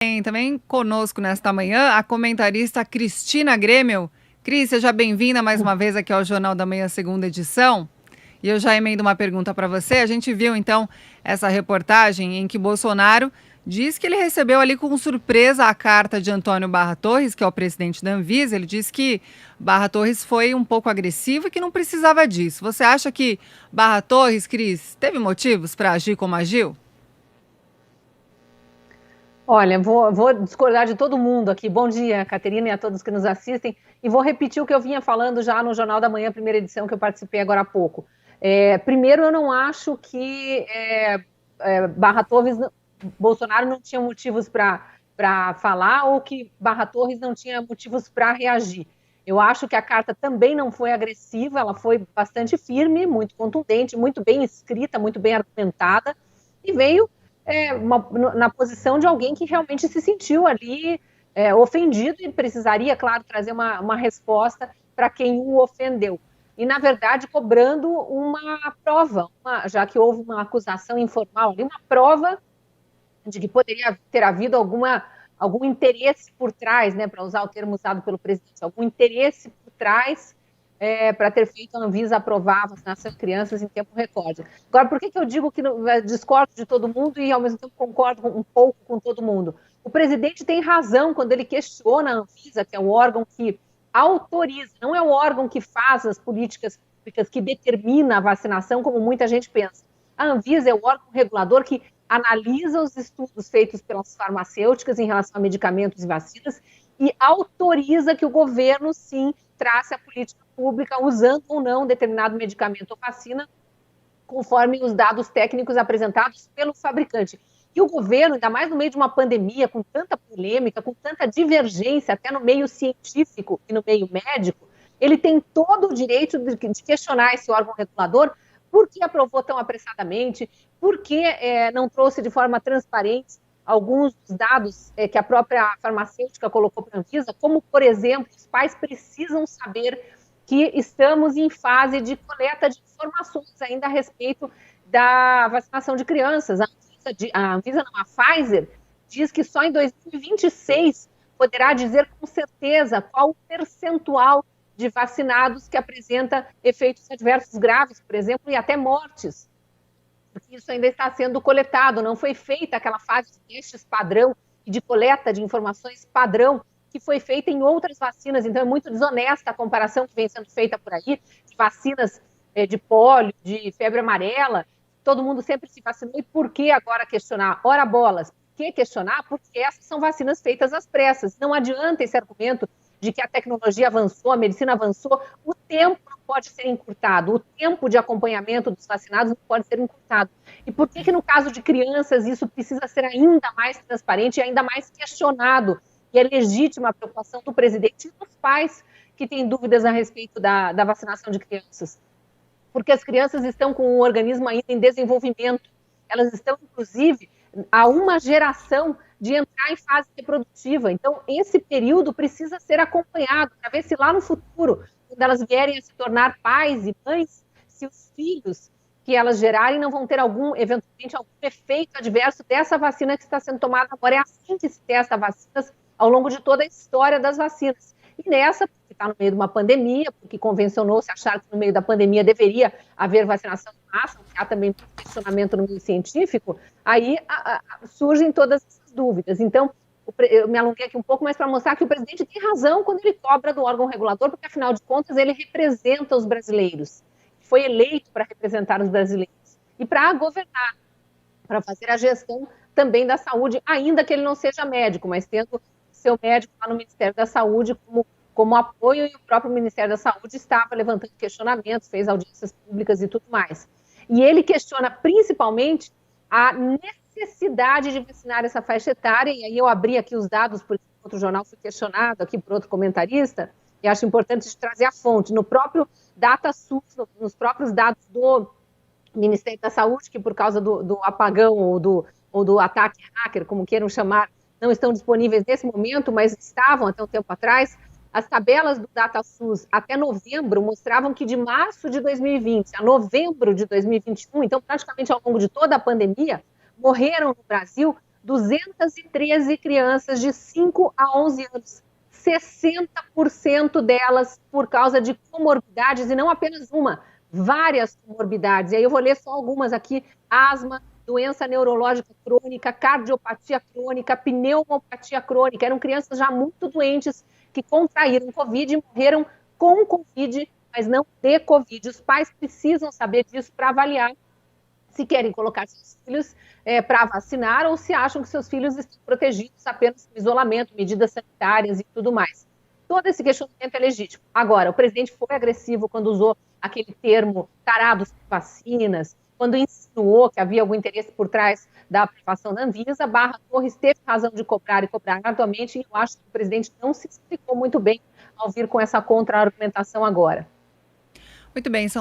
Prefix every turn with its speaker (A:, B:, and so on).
A: Tem também conosco nesta manhã a comentarista Cristina Grêmio. Cris, seja bem-vinda mais uma vez aqui ao Jornal da Manhã, segunda edição. E eu já emendo uma pergunta para você. A gente viu, então, essa reportagem em que Bolsonaro diz que ele recebeu ali com surpresa a carta de Antônio Barra Torres, que é o presidente da Anvisa. Ele disse que Barra Torres foi um pouco agressivo e que não precisava disso. Você acha que Barra Torres, Cris, teve motivos para agir como agiu?
B: Olha, vou discordar de todo mundo aqui. Bom dia, Caterina, e a todos que nos assistem. E vou repetir o que eu vinha falando já no Jornal da Manhã, primeira edição, que eu participei agora há pouco. Primeiro, eu não acho que Barra Torres, Bolsonaro não tinha motivos para falar ou que Barra Torres não tinha motivos para reagir. Eu acho que a carta também não foi agressiva, ela foi bastante firme, muito contundente, muito bem escrita, muito bem argumentada, e veio na posição de alguém que realmente se sentiu ali ofendido e precisaria, claro, trazer uma resposta para quem o ofendeu. E, na verdade, cobrando uma prova, já que houve uma acusação informal ali, uma prova de que poderia ter havido algum interesse por trás, né, para usar o termo usado pelo presidente, algum interesse por trás para ter feito a Anvisa aprovar a vacinação de crianças em tempo recorde. Agora, por que eu digo que discordo de todo mundo e, ao mesmo tempo, concordo um pouco com todo mundo? O presidente tem razão quando ele questiona a Anvisa, que é o órgão que autoriza, não é o órgão que faz as políticas públicas, que determina a vacinação, como muita gente pensa. A Anvisa é o órgão regulador que analisa os estudos feitos pelas farmacêuticas em relação a medicamentos e vacinas e autoriza que o governo, sim, trace a política pública usando ou não determinado medicamento ou vacina, conforme os dados técnicos apresentados pelo fabricante. E o governo, ainda mais no meio de uma pandemia, com tanta polêmica, com tanta divergência, até no meio científico e no meio médico, ele tem todo o direito de questionar esse órgão regulador, por que aprovou tão apressadamente, por que não trouxe de forma transparente alguns dos dados que a própria farmacêutica colocou para a Anvisa, como, por exemplo, os pais precisam saber que estamos em fase de coleta de informações ainda a respeito da vacinação de crianças. A Pfizer, diz que só em 2026 poderá dizer com certeza qual o percentual de vacinados que apresenta efeitos adversos graves, por exemplo, e até mortes. Porque isso ainda está sendo coletado, não foi feita aquela fase de testes padrão e de coleta de informações padrão que foi feita em outras vacinas, então é muito desonesta a comparação que vem sendo feita por aí, de vacinas de pólio, de febre amarela, todo mundo sempre se vacinou, e por que agora questionar? Ora bolas, por que questionar? Porque essas são vacinas feitas às pressas, não adianta esse argumento de que a tecnologia avançou, a medicina avançou, o tempo não pode ser encurtado, o tempo de acompanhamento dos vacinados não pode ser encurtado. E por que no caso de crianças isso precisa ser ainda mais transparente e ainda mais questionado? E é legítima a preocupação do presidente e dos pais que têm dúvidas a respeito da vacinação de crianças. Porque as crianças estão com o organismo ainda em desenvolvimento. Elas estão, inclusive, a uma geração de entrar em fase reprodutiva. Então, esse período precisa ser acompanhado para ver se lá no futuro, quando elas vierem a se tornar pais e mães, se os filhos que elas gerarem não vão ter eventualmente algum efeito adverso dessa vacina que está sendo tomada agora. É assim que se testa vacinas ao longo de toda a história das vacinas. E nessa, porque está no meio de uma pandemia, porque convencionou-se achar que no meio da pandemia deveria haver vacinação em massa, há também questionamento no meio científico, aí surgem todas essas dúvidas. Então, eu me alonguei aqui um pouco, mas para mostrar que o presidente tem razão quando ele cobra do órgão regulador, porque, afinal de contas, ele representa os brasileiros. Foi eleito para representar os brasileiros e para governar, para fazer a gestão também da saúde, ainda que ele não seja médico, mas tendo seu médico lá no Ministério da Saúde como apoio, e o próprio Ministério da Saúde estava levantando questionamentos, fez audiências públicas e tudo mais. E ele questiona principalmente a necessidade de vacinar essa faixa etária, e aí eu abri aqui os dados, porque outro jornal foi questionado aqui por outro comentarista, e acho importante trazer a fonte. No próprio DataSUS, nos próprios dados do Ministério da Saúde, que por causa do apagão ou do ataque hacker, como queiram chamar, não estão disponíveis nesse momento, mas estavam até um tempo atrás. As tabelas do DataSUS até novembro mostravam que de março de 2020 a novembro de 2021, então praticamente ao longo de toda a pandemia, morreram no Brasil 213 crianças de 5 a 11 anos, 60% delas por causa de comorbidades, e não apenas uma, várias comorbidades. E aí eu vou ler só algumas aqui: asma, doença neurológica crônica, cardiopatia crônica, pneumopatia crônica. Eram crianças já muito doentes que contraíram Covid e morreram com Covid, mas não de Covid. Os pais precisam saber disso para avaliar se querem colocar seus filhos para vacinar ou se acham que seus filhos estão protegidos apenas com isolamento, medidas sanitárias e tudo mais. Todo esse questionamento é legítimo. Agora, o presidente foi agressivo quando usou aquele termo tarados por vacinas, quando insinuou que havia algum interesse por trás da aprovação da Anvisa. Barra Torres teve razão de cobrar e cobrar arduamente, e eu acho que o presidente não se explicou muito bem ao vir com essa contra-argumentação agora.
A: Muito bem,